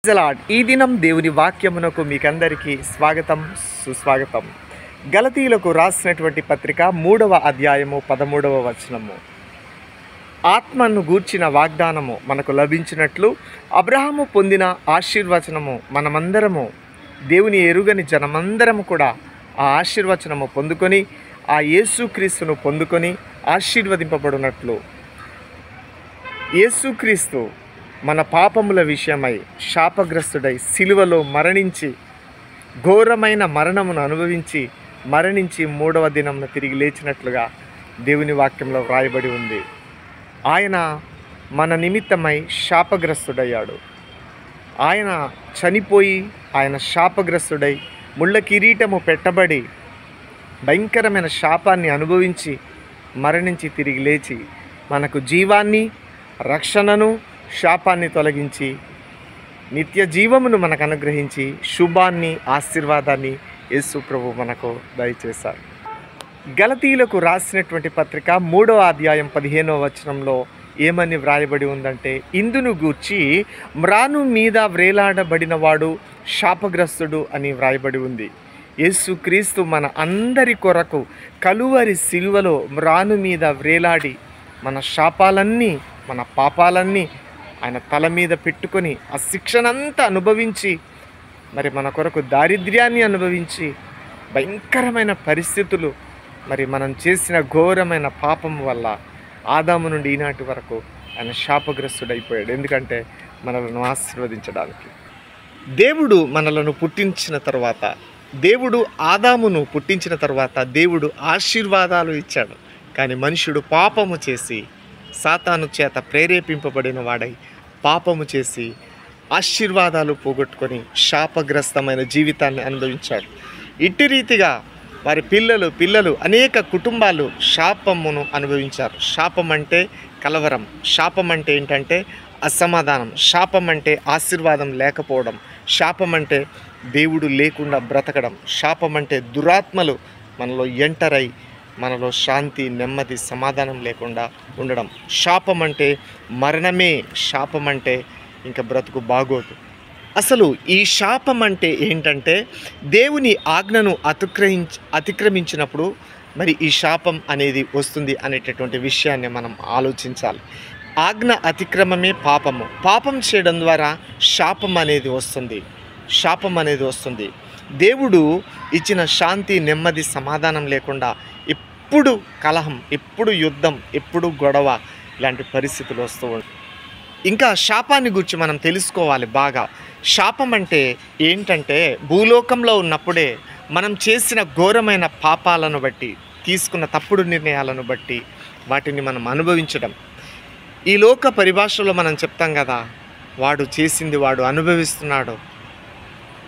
Praise the lord. ఈ దినం దేవుని వాక్యమునకు మీకందరికీ స్వాగతం, సుస్వాగతం. గలతీయులకు రాసినటువంటి పత్రిక 3వ అధ్యాయము 13వ వచనము. ఆత్మను గూర్చిన వాగ్దానము మనకు లభించినట్లు అబ్రహాము పొందిన ఆశీర్వచనము మనమందరము, దేవుని ఎరుగని జనమందరము కూడా ఆ ఆశీర్వచనము పొందుకొని ఆ యేసుక్రీస్తును పొందుకొని ఆశీర్వదింపబడినట్లు యేసుక్రీస్తు మన పాపముల విషయమై శాపగ్రస్తుడై సిలువలో మరణించి ఘోరమైన మరణమును అనుభవించి మరణించి 3వ దినమున తిరిగి లేచినట్లుగా దేవుని వాక్యంలో వ్రాయబడి ఉంది. ఆయన మన నిమిత్తమై శాపగ్రస్తుడయ్యాడు. ఆయన చనిపోయి ఆయన శాపగ్రస్తుడై ముళ్ళ కిరీటము పెట్టబడి భయంకరమైన శాపాన్ని అనుభవించి మరణించి తిరిగి లేచి మనకు జీవాన్ని, రక్షణను, శాపాన్ని తొలగించి నిత్య జీవమును మనకు అనుగ్రహించి శుభాన్ని, ఆశీర్వాదాన్ని యేసు ప్రభు మనకు దయచేశారు. గలతీయులకు రాసినటువంటి పత్రిక 3వ అధ్యాయం 15వ వచనంలో ఏమని వ్రాయబడి ఉందంటే, ఇందును గూర్చి మ్రాను మీద వ్రేలాడబడినవాడు శాపగ్రస్తుడు అని వ్రాయబడి ఉంది. యేసుక్రీస్తు మన అందరి కొరకు కలువరి సిలువలో మ్రాను మీద వ్రేలాడి మన శాపాలన్నీ, మన పాపాలన్నీ ఆయన తల మీద పెట్టుకొని ఆ శిక్షనంతా అనుభవించి మరి మన కొరకు దారిద్ర్యాన్ని అనుభవించి భయంకరమైన పరిస్థితులు, మరి మనం చేసిన ఘోరమైన పాపం వల్ల ఆదాము నుండి ఈనాటి వరకు ఆయన శాపగ్రస్తుడైపోయాడు. ఎందుకంటే మనలను ఆశీర్వదించడానికి. దేవుడు మనలను పుట్టించిన తర్వాత, దేవుడు ఆదామును పుట్టించిన తర్వాత దేవుడు ఆశీర్వాదాలు ఇచ్చాడు. కానీ మనుషుడు పాపము చేసి సాతాను చేత ప్రేరేపింపబడిన వాడై పాపము చేసి ఆశీర్వాదాలు పోగొట్టుకొని శాపగ్రస్తమైన జీవితాన్ని అనుభవించాడు. ఇట్టి రీతిగా వారి పిల్లలు అనేక కుటుంబాలు శాపమును అనుభవించారు. శాపం అంటే కలవరం, శాపం అంటే ఏంటంటే అసమాధానం, శాపం అంటే ఆశీర్వాదం లేకపోవడం, శాపం అంటే దేవుడు లేకుండా బ్రతకడం, శాపం అంటే దురాత్మలు మనలో ఎంటరై మనలో శాంతి, నెమ్మది, సమాధానం లేకుండా ఉండడం. శాపం అంటే మరణమే, శాపం అంటే ఇంకా బ్రతుకు బాగోదు. అసలు ఈ శాపం అంటే ఏంటంటే దేవుని ఆజ్ఞను అతిక్రమించినప్పుడు మరి ఈ శాపం అనేది వస్తుంది అనేటటువంటి విషయాన్ని మనం ఆలోచించాలి. ఆజ్ఞ అతిక్రమమే పాపము. పాపం చేయడం ద్వారా శాపం అనేది వస్తుంది. దేవుడు ఇచ్చిన శాంతి, నెమ్మది, సమాధానం లేకుండా ఎప్పుడు కలహం, ఎప్పుడు యుద్ధం, ఎప్పుడు గొడవ, ఇలాంటి పరిస్థితులు వస్తూ ఉంటాయి. ఇంకా శాపాన్ని గురించి మనం తెలుసుకోవాలి బాగా. శాపం అంటే ఏంటంటే భూలోకంలో ఉన్నప్పుడే మనం చేసిన ఘోరమైన పాపాలను బట్టి, తీసుకున్న తప్పుడు నిర్ణయాలను బట్టి వాటిని మనం అనుభవించడం. ఈ లోక పరిభాషలో మనం చెప్తాం కదా, వాడు చేసింది వాడు అనుభవిస్తున్నాడు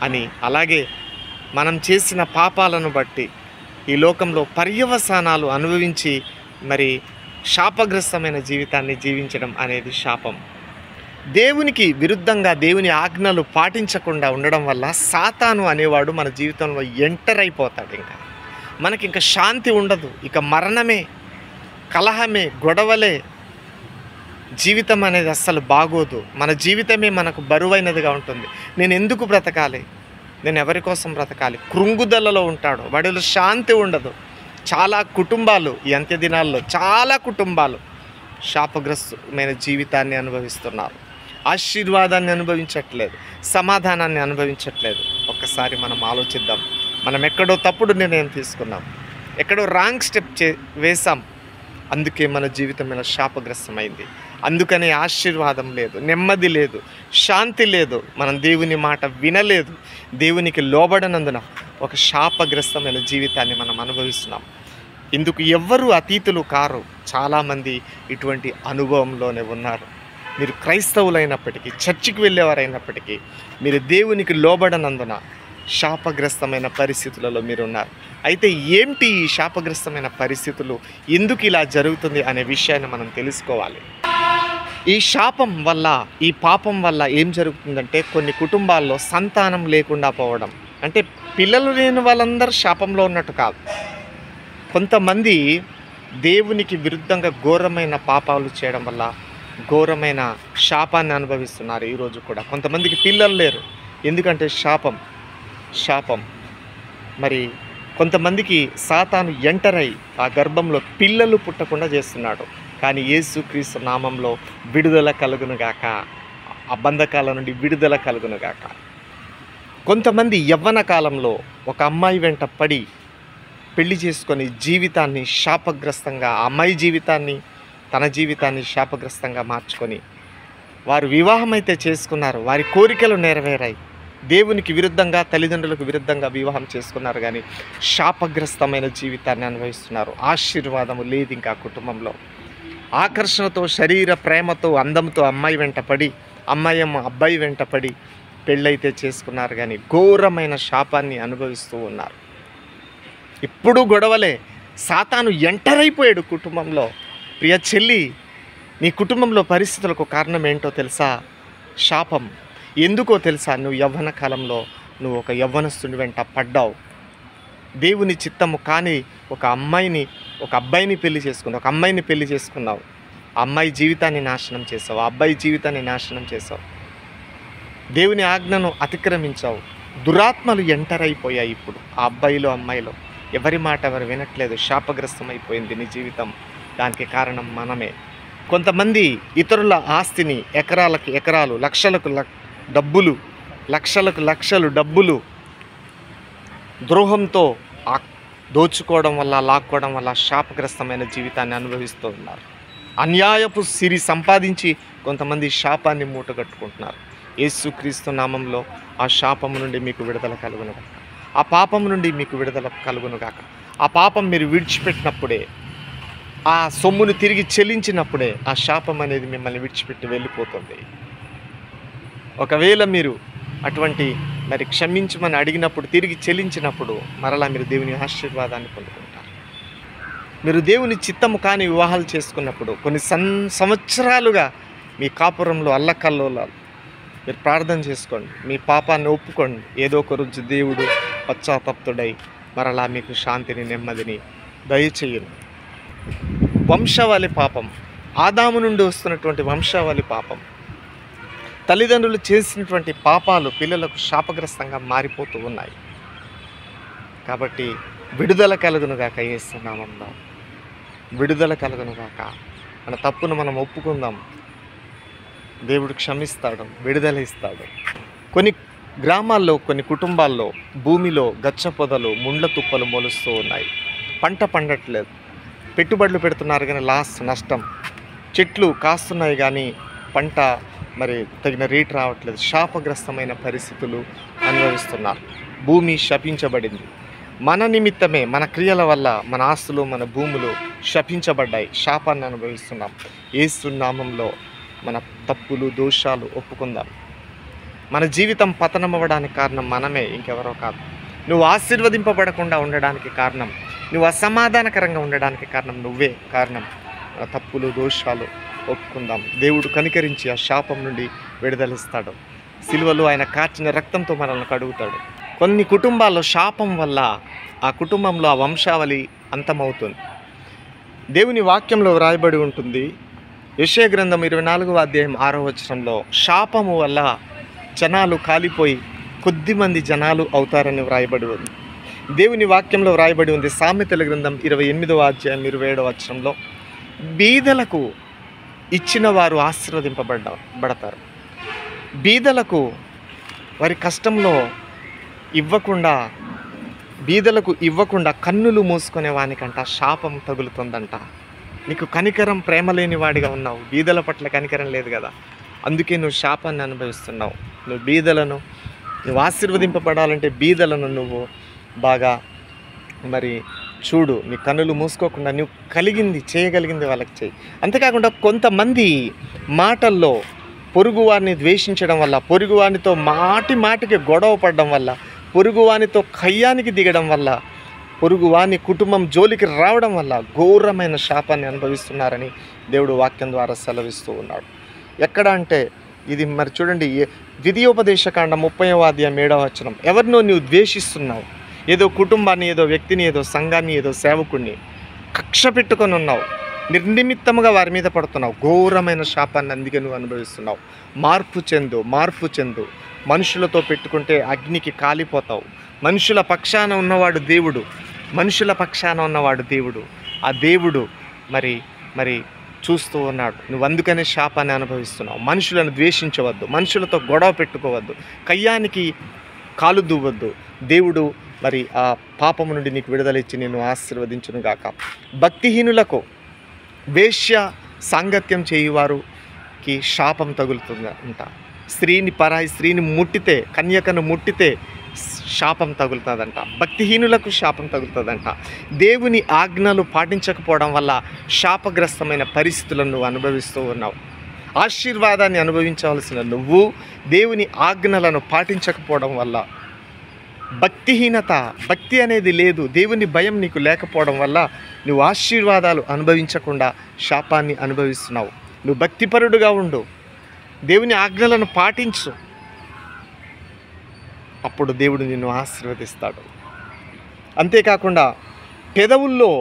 అని. అలాగే మనం చేసిన పాపాలను బట్టి ఈ లోకంలో పర్యవసానాలు అనుభవించి మరి శాపగ్రస్తమైన జీవితాన్ని జీవించడం అనేది శాపం. దేవునికి విరుద్ధంగా దేవుని ఆజ్ఞలు పాటించకుండా ఉండడం వల్ల సాతాను అనేవాడు మన జీవితంలో ఎంటర్ అయిపోతాడు. మనకి ఇంకా శాంతి ఉండదు. ఇక మరణమే, కలహమే, గొడవలే. జీవితం అనేది అస్సలు బాగోదు. మన జీవితమే మనకు బరువైనదిగా ఉంటుంది. నేను ఎందుకు బ్రతకాలి, నేను ఎవరి కోసం బ్రతకాలి, కృంగుదలలో ఉంటాడు. వాడిలో శాంతి ఉండదు. చాలా కుటుంబాలు ఈ అంత్య దినాల్లో శాపగ్రస్తమైన జీవితాన్ని అనుభవిస్తున్నారు. ఆశీర్వాదాన్ని అనుభవించట్లేదు, సమాధానాన్ని అనుభవించట్లేదు. ఒక్కసారి మనం ఆలోచిద్దాం. మనం ఎక్కడో తప్పుడు నిర్ణయం తీసుకున్నాం, ఎక్కడో రాంగ్ స్టెప్ వేసాం. అందుకే మన జీవితం ఇలా శాపగ్రస్తమైంది. అందుకనే ఆశీర్వాదం లేదు, నెమ్మది లేదు, శాంతి లేదు. మనం దేవుని మాట వినలేదు, దేవునికి లోబడనందున ఒక శాపగ్రస్తమైన జీవితాన్ని మనం అనుభవిస్తున్నాం. ఇందుకు ఎవ్వరూ అతీతులు కారు. చాలామంది ఇటువంటి అనుభవంలోనే ఉన్నారు. మీరు క్రైస్తవులైనప్పటికీ, చర్చికి వెళ్ళేవారైనప్పటికీ మీరు దేవునికి లోబడనందున శాపగ్రస్తమైన పరిస్థితులలో మీరున్నారు. అయితే ఏంటి ఈ శాపగ్రస్తమైన పరిస్థితులు, ఎందుకు ఇలా జరుగుతుంది అనే విషయాన్ని మనం తెలుసుకోవాలి. ఈ శాపం వల్ల, ఈ పాపం వల్ల ఏం జరుగుతుందంటే కొన్ని కుటుంబాల్లో సంతానం లేకుండా పోవడం. అంటే పిల్లలు లేని వాళ్ళందరూ శాపంలో ఉన్నట్టు కాదు. కొంతమంది దేవునికి విరుద్ధంగా ఘోరమైన పాపాలు చేయడం వల్ల ఘోరమైన శాపాన్ని అనుభవిస్తున్నారు ఈరోజు కూడా. కొంతమందికి పిల్లలు లేరు, ఎందుకంటే శాపం. మరి కొంతమందికి సాతాను ఎంటర్ అయి ఆ గర్భంలో పిల్లలు పుట్టకుండా చేస్తున్నాడు. కానీ యేసుక్రీస్తు నామంలో విడుదల కలుగునుగాక, ఆ బంధకాల నుండి విడుదల కలుగునుగాక. కొంతమంది యవ్వన కాలంలో ఒక అమ్మాయి వెంట పడి పెళ్లి చేసుకొని జీవితాన్ని శాపగ్రస్తంగా, ఆ అమ్మాయి జీవితాన్ని తన జీవితాన్ని శాపగ్రస్తంగా మార్చుకొని వారు వివాహం అయితే చేసుకున్నారు, వారి కోరికలు నెరవేరాయి, దేవునికి విరుద్ధంగా తల్లిదండ్రులకు విరుద్ధంగా వివాహం చేసుకున్నారు, కానీ శాపగ్రస్తమైన జీవితాన్ని అనుభవిస్తున్నారు. ఆశీర్వాదము లేదు ఇంకా కుటుంబంలో. ఆకర్షణతో, శరీర ప్రేమతో, అందంతో అమ్మాయి వెంట పడి, అమ్మాయి అబ్బాయి వెంట పడి పెళ్ళైతే చేసుకున్నారు, కానీ ఘోరమైన శాపాన్ని అనుభవిస్తూ ఉన్నారు. ఇప్పుడు గొడవలే. సాతాను ఎంటర్ అయిపోయాడు కుటుంబంలో. ప్రియ చెల్లి, నీ కుటుంబంలో పరిస్థితులకు కారణం ఏంటో తెలుసా? శాపం. ఎందుకో తెలుసా? నువ్వు యవ్వన కాలంలో నువ్వు ఒక యవ్వనస్తుని వెంట పడ్డావు. దేవుని చిత్తము కానీ ఒక అబ్బాయిని పెళ్లి చేసుకున్నావు, ఒక అమ్మాయిని పెళ్లి చేసుకున్నావు. ఆ అమ్మాయి జీవితాన్ని నాశనం చేసావు, ఆ అబ్బాయి జీవితాన్ని నాశనం చేసావు. దేవుని ఆజ్ఞను అతిక్రమించావు. దురాత్మలు ఎంటర్ అయిపోయాయి ఇప్పుడు ఆ అబ్బాయిలో అమ్మాయిలో. ఎవరి మాట ఎవరు వినట్లేదు. శాపగ్రస్తం అయిపోయింది నీ జీవితం. దానికి కారణం మనమే. కొంతమంది ఇతరుల ఆస్తిని ఎకరాలకు ఎకరాలు, లక్షలకు లక్షలు డబ్బులు ద్రోహంతో దోచుకోవడం వల్ల, లాక్కోవడం వల్ల శాపగ్రస్తమైన జీవితాన్ని అనుభవిస్తూ ఉన్నారు. అన్యాయపు సిరి సంపాదించి కొంతమంది శాపాన్ని మూటగట్టుకుంటున్నారు. యేసుక్రీస్తు నామంలో ఆ శాపము నుండి మీకు విడుదల కలుగునుగాక, ఆ పాపం నుండి మీకు విడుదల కలుగునుగాక. ఆ పాపం మీరు విడిచిపెట్టినప్పుడే, ఆ సొమ్మును తిరిగి చెల్లించినప్పుడే ఆ శాపం అనేది మిమ్మల్ని విడిచిపెట్టి వెళ్ళిపోతుంది. ఒకవేళ మీరు అటువంటి మరి క్షమించమని అడిగినప్పుడు, తిరిగి చెల్లించినప్పుడు మరలా మీరు దేవుని ఆశీర్వాదాన్ని పొందుకుంటారు. మీరు దేవుని చిత్తము కాని వివాహాలు చేసుకున్నప్పుడు కొన్ని సంవత్సరాలుగా మీ కాపురంలో అల్లకల్లోలాలు, మీరు ప్రార్థన చేసుకోండి, మీ పాపాన్ని ఒప్పుకోండి. ఏదో ఒక రోజు దేవుడు పశ్చాత్తప్తుడై మరలా మీకు శాంతిని, నెమ్మదిని దయచేయను. వంశావళి పాపం, ఆదాము నుండి వస్తున్నటువంటి వంశావళి పాపం, తల్లిదండ్రులు చేసినటువంటి పాపాలు పిల్లలకు శాపగ్రస్తంగా మారిపోతూ ఉన్నాయి. కాబట్టి విడుదల కలుగునుగాక, యేసు నామములో విడుదల కలుగునుగాక. మన తప్పును మనం ఒప్పుకుందాం, దేవుడు క్షమిస్తాడు, విడుదల ఇస్తాడు. కొన్ని గ్రామాల్లో, కొన్ని కుటుంబాల్లో భూమిలో గచ్చ పొదలు, ముండ్ల తుప్పలు మొలుస్తూ ఉన్నాయి. పంట పండట్లేదు. పెట్టుబడులు పెడుతున్నారు కానీ నష్టం. చెట్లు కాస్తున్నాయి కానీ పంట మరి తగిన రేటు రావట్లేదు. శాపగ్రస్తమైన పరిస్థితులు అనుభవిస్తున్నారు. భూమి శపించబడింది. మన నిమిత్తమే, మన క్రియల వల్ల మన ఆస్తులు, మన భూములు శపించబడ్డాయి. శాపాన్ని అనుభవిస్తున్నాం. యేసు నామంలో మన తప్పులు, దోషాలు ఒప్పుకుందాం. మన జీవితం పతనం అవ్వడానికి కారణం మనమే, ఇంకెవరో కాదు. నువ్వు ఆశీర్వదింపబడకుండా ఉండడానికి కారణం, నువ్వు అసమాధానకరంగా ఉండడానికి కారణం నువ్వే కారణం. మన తప్పులు, దోషాలు ఒప్పుకుందాం. దేవుడు కనికరించి ఆ శాపం నుండి విడుదలిస్తాడు. సిలువలో ఆయన కార్చిన రక్తంతో మనల్ని కడుగుతాడు. కొన్ని కుటుంబాల్లో శాపం వల్ల ఆ కుటుంబంలో ఆ వంశావళి అంతమవుతుంది. దేవుని వాక్యంలో వ్రాయబడి ఉంటుంది. యెషయా గ్రంథం 24వ అధ్యాయం 6వ వచనంలో శాపము వల్ల జనాలు కాలిపోయి కొద్దిమంది జనాలు అవుతారని వ్రాయబడి ఉంది. దేవుని వాక్యంలో వ్రాయబడి ఉంది. సామెతల గ్రంథం 28వ అధ్యాయం 27వ వచనంలో బీదలకు ఇచ్చిన వారు ఆశీర్వదింపబడతారు. బీదలకు వారి కష్టంలో బీదలకు ఇవ్వకుండా కన్నులు మూసుకునే వానికంట శాపం తగులుతుందంట. నీకు కనికరం, ప్రేమ లేని వాడిగా ఉన్నావు. బీదల పట్ల కనికరం లేదు కదా, అందుకే నువ్వు శాపాన్ని అనుభవిస్తున్నావు. నువ్వు ఆశీర్వదింపబడాలంటే బీదలను నువ్వు బాగా మరి చూడు. నీ కన్నులు మూసుకోకుండా నువ్వు చేయగలిగింది వాళ్ళకి చేయి. అంతేకాకుండా కొంతమంది మాటల్లో పొరుగువారిని ద్వేషించడం వల్ల, పొరుగువానితో మాటికి గొడవ పడడం వల్ల, పొరుగువానితో కయ్యానికి దిగడం వల్ల, పొరుగువాని కుటుంబం జోలికి రావడం వల్ల ఘోరమైన శాపాన్ని అనుభవిస్తున్నారని దేవుడు వాక్యం ద్వారా సెలవిస్తూ ఉన్నాడు. ఎక్కడ అంటే ఇది మరి చూడండి, ద్వితీయోపదేశకాండం 30వ అధ్యాయం 7వ వచనం. ఎవరినో నువ్వు ద్వేషిస్తున్నావు, ఏదో కుటుంబాన్ని, ఏదో వ్యక్తిని, ఏదో సంఘాన్ని, ఏదో సేవకుడిని కక్ష పెట్టుకొని ఉన్నావు. నిర్నిమిత్తముగా వారి మీద పడుతున్నావు. ఘోరమైన శాపాన్ని అందుకే నువ్వు అనుభవిస్తున్నావు. మార్పు చెందు. మనుషులతో పెట్టుకుంటే అగ్నికి కాలిపోతావు. మనుషుల పక్షాన ఉన్నవాడు దేవుడు. ఆ దేవుడు మరి చూస్తూ ఉన్నాడు. నువ్వు అందుకనే శాపాన్ని అనుభవిస్తున్నావు. మనుషులను ద్వేషించవద్దు, మనుషులతో గొడవ పెట్టుకోవద్దు, కయ్యానికి కాలు దువ్వద్దు. దేవుడు మరి ఆ పాపము నుండి నీకు విడుదలిచ్చి నిన్ను ఆశీర్వదించునుగాక. భక్తిహీనులకు, వేశ్య సాంగత్యం చేయువారికి శాపం తగులుతుందంట. పరాయి స్త్రీని ముట్టితే, కన్యకను ముట్టితే శాపం తగులుతుందంట. భక్తిహీనులకు శాపం తగులుతుందంట. దేవుని ఆజ్ఞలు పాటించకపోవడం వల్ల శాపగ్రస్తమైన పరిస్థితులను నువ్వు అనుభవిస్తూ ఉన్నావు. ఆశీర్వాదాన్ని అనుభవించవలసిన నువ్వు దేవుని ఆజ్ఞలను పాటించకపోవడం వల్ల భక్తి అనేది లేదు, దేవుని భయం నీకు లేకపోవడం వల్ల నువ్వు ఆశీర్వాదాలు అనుభవించకుండా శాపాన్ని అనుభవిస్తున్నావు. నువ్వు భక్తిపరుడుగా ఉండు, దేవుని ఆజ్ఞలను పాటించు, అప్పుడు దేవుడు నిన్ను ఆశీర్వదిస్తాడు. అంతేకాకుండా పెదవుల్లో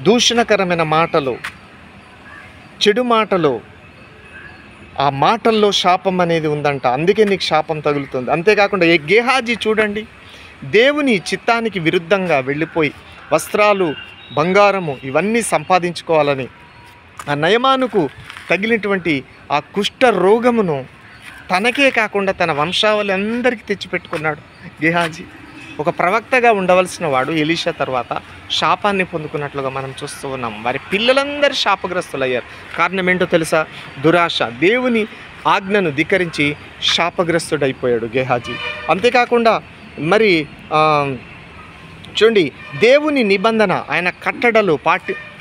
దూషణకరమైన మాటలు, చెడు మాటలు, ఆ మాటల్లో శాపం అనేది ఉందంట. అందుకే నీకు శాపం తగులుతుంది. అంతేకాకుండా గేహాజీ చూడండి, దేవుని చిత్తానికి విరుద్ధంగా వెళ్ళిపోయి వస్త్రాలు, బంగారము ఇవన్నీ సంపాదించుకోవాలని ఆ నయమానుకు తగిలినటువంటి ఆ కుష్ఠ రోగమును తనకే కాకుండా తన వంశావళి అందరికీ తెచ్చిపెట్టుకున్నాడు గేహాజీ. ఒక ప్రవక్తగా ఉండవలసిన వాడు ఎలీషా తర్వాత శాపాన్ని పొందుకున్నట్లుగా మనం చూస్తూ ఉన్నాం. వారి పిల్లలందరూ శాపగ్రస్తులయ్యారు. కారణం ఏంటో తెలుసా? దురాశ. దేవుని ఆజ్ఞను ధిక్కరించి శాపగ్రస్తుడైపోయాడు గేహాజీ. అంతేకాకుండా మరి చూడండి, దేవుని నిబంధన, ఆయన కట్టడలు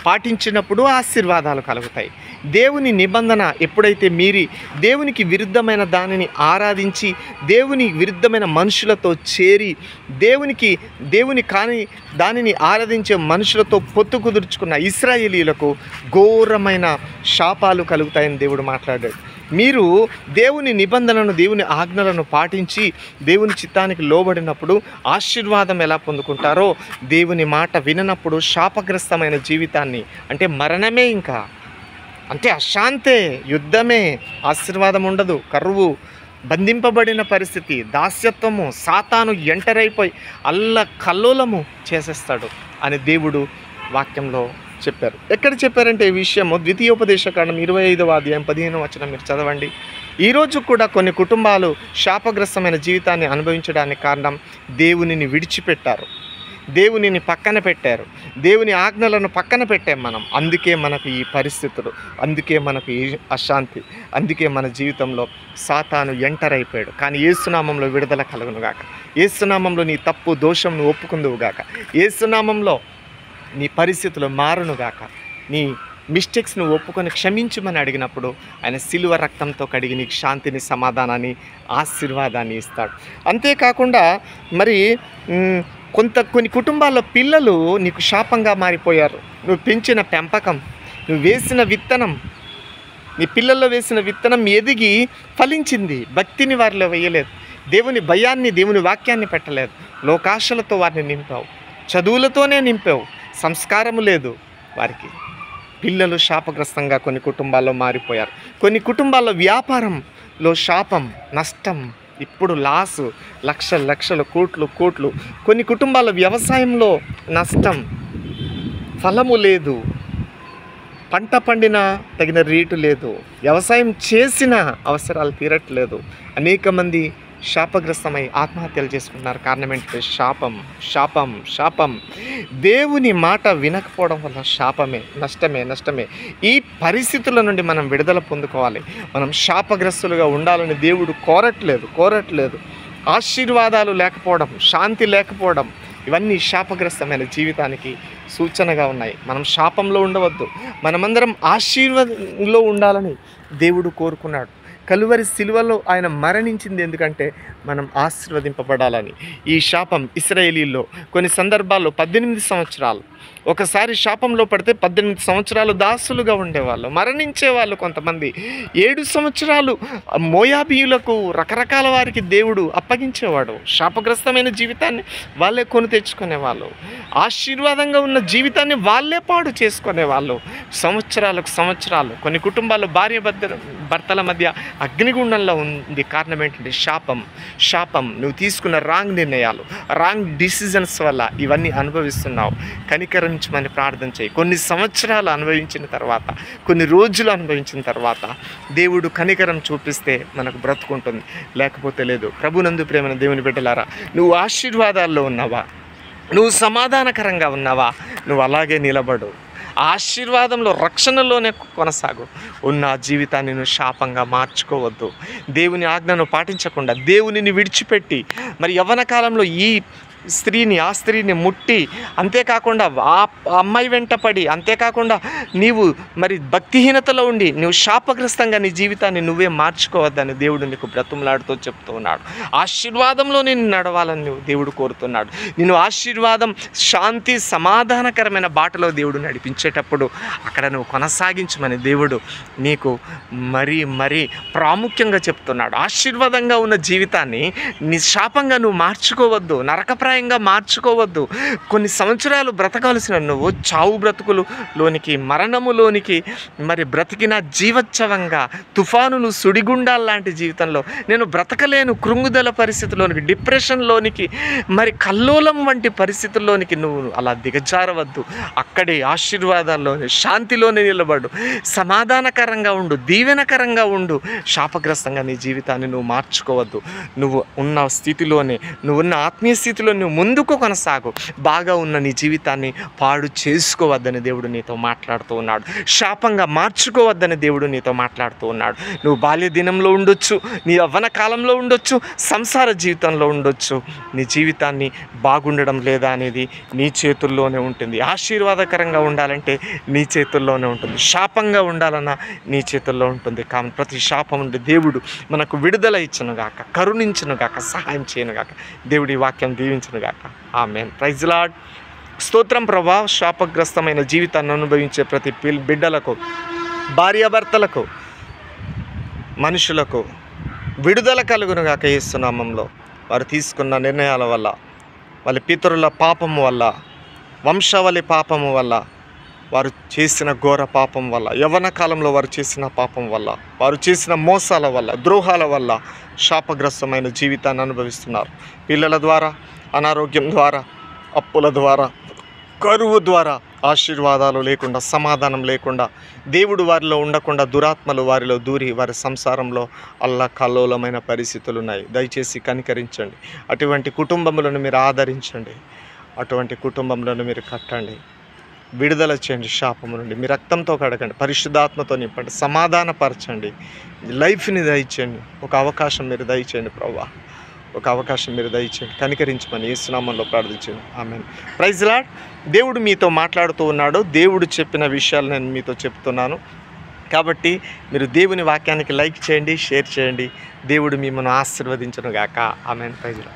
పాటించినప్పుడు ఆశీర్వాదాలు కలుగుతాయి. దేవుని నిబంధన ఎప్పుడైతే మీరి దేవునికి విరుద్ధమైన దానిని ఆరాధించి దేవుని విరుద్ధమైన మనుషులతో చేరి దేవుని కాని దానిని ఆరాధించే మనుషులతో పొత్తు కుదుర్చుకున్న ఇశ్రాయేలీయులకు ఘోరమైన శాపాలు కలుగుతాయని దేవుడు మాట్లాడాడు. మీరు దేవుని నిబంధనను, దేవుని ఆజ్ఞలను పాటించి దేవుని చిత్తానికి లోబడినప్పుడు ఆశీర్వాదం ఎలా పొందుకుంటారో, దేవుని మాట విననప్పుడు శాపగ్రస్తమైన జీవితాన్ని, అంటే మరణమే, ఇంకా అంటే అశాంతే, యుద్ధమే, ఆశీర్వాదం ఉండదు, కరువు, బంధింపబడిన పరిస్థితి, దాస్యత్వము, సాతాను ఎంటర్ అయిపోయి కల్లోలము చేసేస్తాడు అని దేవుడు వాక్యంలో చెప్పారు. ఎక్కడ చెప్పారంటే ఈ విషయము ద్వితీయోపదేశకాండం 25వ అధ్యాయం 15వ వచనం మీరు చదవండి. ఈరోజు కూడా కొన్ని కుటుంబాలు శాపగ్రస్తమైన జీవితాన్ని అనుభవించడానికి కారణం దేవునిని విడిచిపెట్టారు, దేవునిని పక్కన పెట్టారు, దేవుని ఆజ్ఞలను పక్కన పెట్టాం మనం. అందుకే మనకు ఈ పరిస్థితులు, అందుకే మనకు ఈ అశాంతి, అందుకే మన జీవితంలో సాతాను ఎంటర్ అయిపోయాడు. కానీ యేసునామంలో విడుదల కలుగునుగాక, యేసునామంలో నీ తప్పు దోషం నువ్వు ఒప్పుకుందువుగాక, యేసునామంలో నీ పరిస్థితులు మారునుగాక. నీ మిస్టేక్స్ను ఒప్పుకొని క్షమించమని అడిగినప్పుడు ఆయన సిలువ రక్తంతో కడిగి నీకు శాంతిని, సమాధానాన్ని, ఆశీర్వాదాన్ని ఇస్తాడు. అంతేకాకుండా మరి కొన్ని కుటుంబాల్లో పిల్లలు నీకు శాపంగా మారిపోయారు. నువ్వు పెంచిన పెంపకం, నువ్వు వేసిన విత్తనం, నీ పిల్లల్లో వేసిన విత్తనం ఎదిగి ఫలించింది, భక్తిని వారిలో వేయలేదు, దేవుని భయాన్ని, దేవుని వాక్యాన్ని పెట్టలేదు, లోకాశలతో వారిని నింపావు, చదువులతోనే నింపావు, సంస్కారము లేదు వారికి. పిల్లలు శాపగ్రస్తంగా కొన్ని కుటుంబాల్లో మారిపోయారు. కొన్ని కుటుంబాల్లో వ్యాపారంలో శాపం, నష్టం, ఇప్పుడు లాసు, లక్షలు, కోట్లు. కొన్ని కుటుంబాల వ్యవసాయంలో నష్టం, ఫలము లేదు, పంట పండినా తగిన రేటు లేదు, వ్యవసాయం చేసిన అవసరాలు తీరట్లేదు. అనేక మంది శాపగ్రస్తమై ఆత్మహత్యలు చేసుకుంటున్నారు. కారణం ఏంటంటే శాపం. దేవుని మాట వినకపోవడం వల్ల శాపమే, నష్టమే. ఈ పరిస్థితుల నుండి మనం విడుదల పొందుకోవాలి. మనం శాపగ్రస్తులుగా ఉండాలని దేవుడు కోరట్లేదు. ఆశీర్వాదాలు లేకపోవడం, శాంతి లేకపోవడం, ఇవన్నీ శాపగ్రస్తమైన జీవితానికి సూచనగా ఉన్నాయి. మనం శాపంలో ఉండవద్దు, మనమందరం ఆశీర్వాదంలో ఉండాలని దేవుడు కోరుకున్నాడు. కలువరి సిలువలో ఆయన మరణించింది ఎందుకంటే మనం ఆశీర్వదింపబడాలని. ఈ శాపం ఇశ్రాయేలీల్లో కొన్ని సందర్భాల్లో 18 సంవత్సరాలు ఒకసారి శాపంలో పడితే 18 సంవత్సరాలు దాసులుగా ఉండేవాళ్ళు, మరణించేవాళ్ళు. కొంతమంది 7 సంవత్సరాలు మోయాబీయులకు రకరకాల వారికి దేవుడు అప్పగించేవాడు. శాపగ్రస్తమైన జీవితాన్ని వాళ్ళే కొని తెచ్చుకునేవాళ్ళు, ఆశీర్వాదంగా ఉన్న జీవితాన్ని వాళ్ళే పాడు చేసుకునేవాళ్ళు. సంవత్సరాలు కొన్ని కుటుంబాలు భార్య భర్తల మధ్య అగ్నిగుండంలో ఉంది. కారణం ఏంటంటే శాపం. నువ్వు తీసుకున్న రాంగ్ నిర్ణయాలు, రాంగ్ డిసిజన్స్ వల్ల ఇవన్నీ అనుభవిస్తున్నావు. కనికరించమని ప్రార్థన చేయి. కొన్ని సంవత్సరాలు అనుభవించిన తర్వాత, కొన్ని రోజులు అనుభవించిన తర్వాత దేవుడు కనికరం చూపిస్తే మనకు బ్రతుకుంటుంది, లేకపోతే లేదు. ప్రభునందు ప్రేమైన దేవుని బిడ్డలారా, నువ్వు ఆశీర్వాదాల్లో ఉన్నావా? నువ్వు సమాధానకరంగా ఉన్నావా? నువ్వు అలాగే నిలబడు. ఆశీర్వాదంలో, రక్షణలోనే కొనసాగు. ఉన్న జీవితాన్ని నువ్వు శాపంగా మార్చుకోవద్దు. దేవుని ఆజ్ఞను పాటించకుండా, దేవునిని విడిచిపెట్టి, మరి యవ్వన కాలంలో ఈ ఆ స్త్రీని ముట్టి, అంతేకాకుండా ఆ అమ్మాయి వెంటపడి, అంతేకాకుండా నీవు మరి భక్తిహీనతలో ఉండి నువ్వు శాపగ్రస్తంగా నీ జీవితాన్ని నువ్వే మార్చుకోవద్దని దేవుడు నీకు బ్రతుములాడుతూ చెప్తూ ఉన్నాడు. ఆశీర్వాదంలో నేను నడవాలని దేవుడు కోరుతున్నాడు. నేను ఆశీర్వాదం, శాంతి, సమాధానకరమైన బాటలో దేవుడు నడిపించేటప్పుడు అక్కడ నువ్వు కొనసాగించమని దేవుడు నీకు మరీ ప్రాముఖ్యంగా చెప్తున్నాడు. ఆశీర్వాదంగా ఉన్న జీవితాన్ని నీ శాపంగా నువ్వు మార్చుకోవద్దు, నరకప్రాయంగా మార్చుకోవద్దు. కొన్ని సంవత్సరాలు బ్రతకాల్సిన నువ్వు చావు బ్రతుకులోనికి, మరణములోనికి మరి బ్రతికిన జీవోత్సవంగా, తుఫానులు, సుడిగుండాల లాంటి జీవితంలో నేను బ్రతకలేను, కృంగుదల పరిస్థితిలోనికి, డిప్రెషన్లోనికి, మరి కల్లోలం వంటి పరిస్థితుల్లోనికి నువ్వు అలా దిగజారవద్దు. అక్కడే ఆశీర్వాదాల్లోనే, శాంతిలోనే నిలబడు, సమాధానకరంగా ఉండు, దీవెనకరంగా ఉండు. శాపగ్రస్తంగా నీ జీవితాన్ని నువ్వు మార్చుకోవద్దు. నువ్వు ఉన్న స్థితిలోనే, నువ్వున్న ఆత్మీయ స్థితిలో నువ్వు ముందుకు కొనసాగు. బాగా ఉన్న నీ జీవితాన్ని పాడు చేసుకోవద్దని దేవుడు నీతో మాట్లాడుతూ ఉన్నాడు. శాపంగా మార్చుకోవద్దని దేవుడు నీతో మాట్లాడుతూ ఉన్నాడు. నువ్వు బాల్య దినంలో ఉండొచ్చు, నీ యవ్వన కాలంలో ఉండొచ్చు, సంసార జీవితంలో ఉండొచ్చు. నీ జీవితాన్ని బాగుండడం లేదా అనేది నీ చేతుల్లోనే ఉంటుంది. ఆశీర్వాదకరంగా ఉండాలంటే నీ చేతుల్లోనే ఉంటుంది. శాపంగా ఉండాలన్నా నీ చేతుల్లో ఉంటుంది. కానీ ప్రతి శాపం నుండి దేవుడు మనకు విడుదల ఇచ్చునుగాక, కరుణించునుగాక, సహాయం చేయనుగాక. దేవుడి వాక్యం దీవించునుగాక. ఆమేన్. Praise lord. స్తోత్రం ప్రభా. శాపగ్రస్తమైన జీవితాన్ని అనుభవించే ప్రతి బిడ్డలకు, భార్యాభర్తలకు, మనుషులకు విడుదల కలుగునుగాక యేసు నామములో. వారు తీసుకున్న నిర్ణయాల వల్ల, వాళ్ళ పితరుల పాపము వల్ల, వంశావళి పాపము వల్ల, వారు చేసిన ఘోర పాపం వల్ల, యవ్వన కాలంలో వారు చేసిన పాపం వల్ల, వారు చేసిన మోసాల వల్ల, ద్రోహాల వల్ల శాపగ్రస్తమైన జీవితాన్ని అనుభవిస్తున్నారు. పిల్లల ద్వారా, అనారోగ్యం ద్వారా, అప్పుల ద్వారా, కరువు ద్వారా, ఆశీర్వాదాలు లేకుండా, సమాధానం లేకుండా, దేవుడు వారిలో ఉండకుండా, దురాత్మలు వారిలో దూరి వారి సంసారంలో అల్లకల్లోలమైన పరిస్థితులు ఉన్నాయి. దయచేసి కనికరించండి. అటువంటి కుటుంబములను మీరు ఆదరించండి. అటువంటి కుటుంబంలో మీరు కట్టండి. విడుదల చేయండి శాపము నుండి. మీ రక్తంతో కడగండి, పరిశుద్ధాత్మతో నింపండి, సమాధానపరచండి, లైఫ్ని దయచేయండి. ఒక అవకాశం మీరు దయచేయండి ప్రభువా, ఒక అవకాశం మీరు దయచేయండి. కనికరించమని యేసు నామములో ప్రార్థించండి. ఆమేన్. Praise lord. దేవుడు మీతో మాట్లాడుతూ ఉన్నాడు. దేవుడు చెప్పిన విషయాలు నేను మీతో చెప్తున్నాను. కాబట్టి మీరు దేవుని వాక్యానికి లైక్ చేయండి, షేర్ చేయండి. దేవుడు మిమ్మల్ని ఆశీర్వదించునుగాక. ఆమేన్. Praise lord.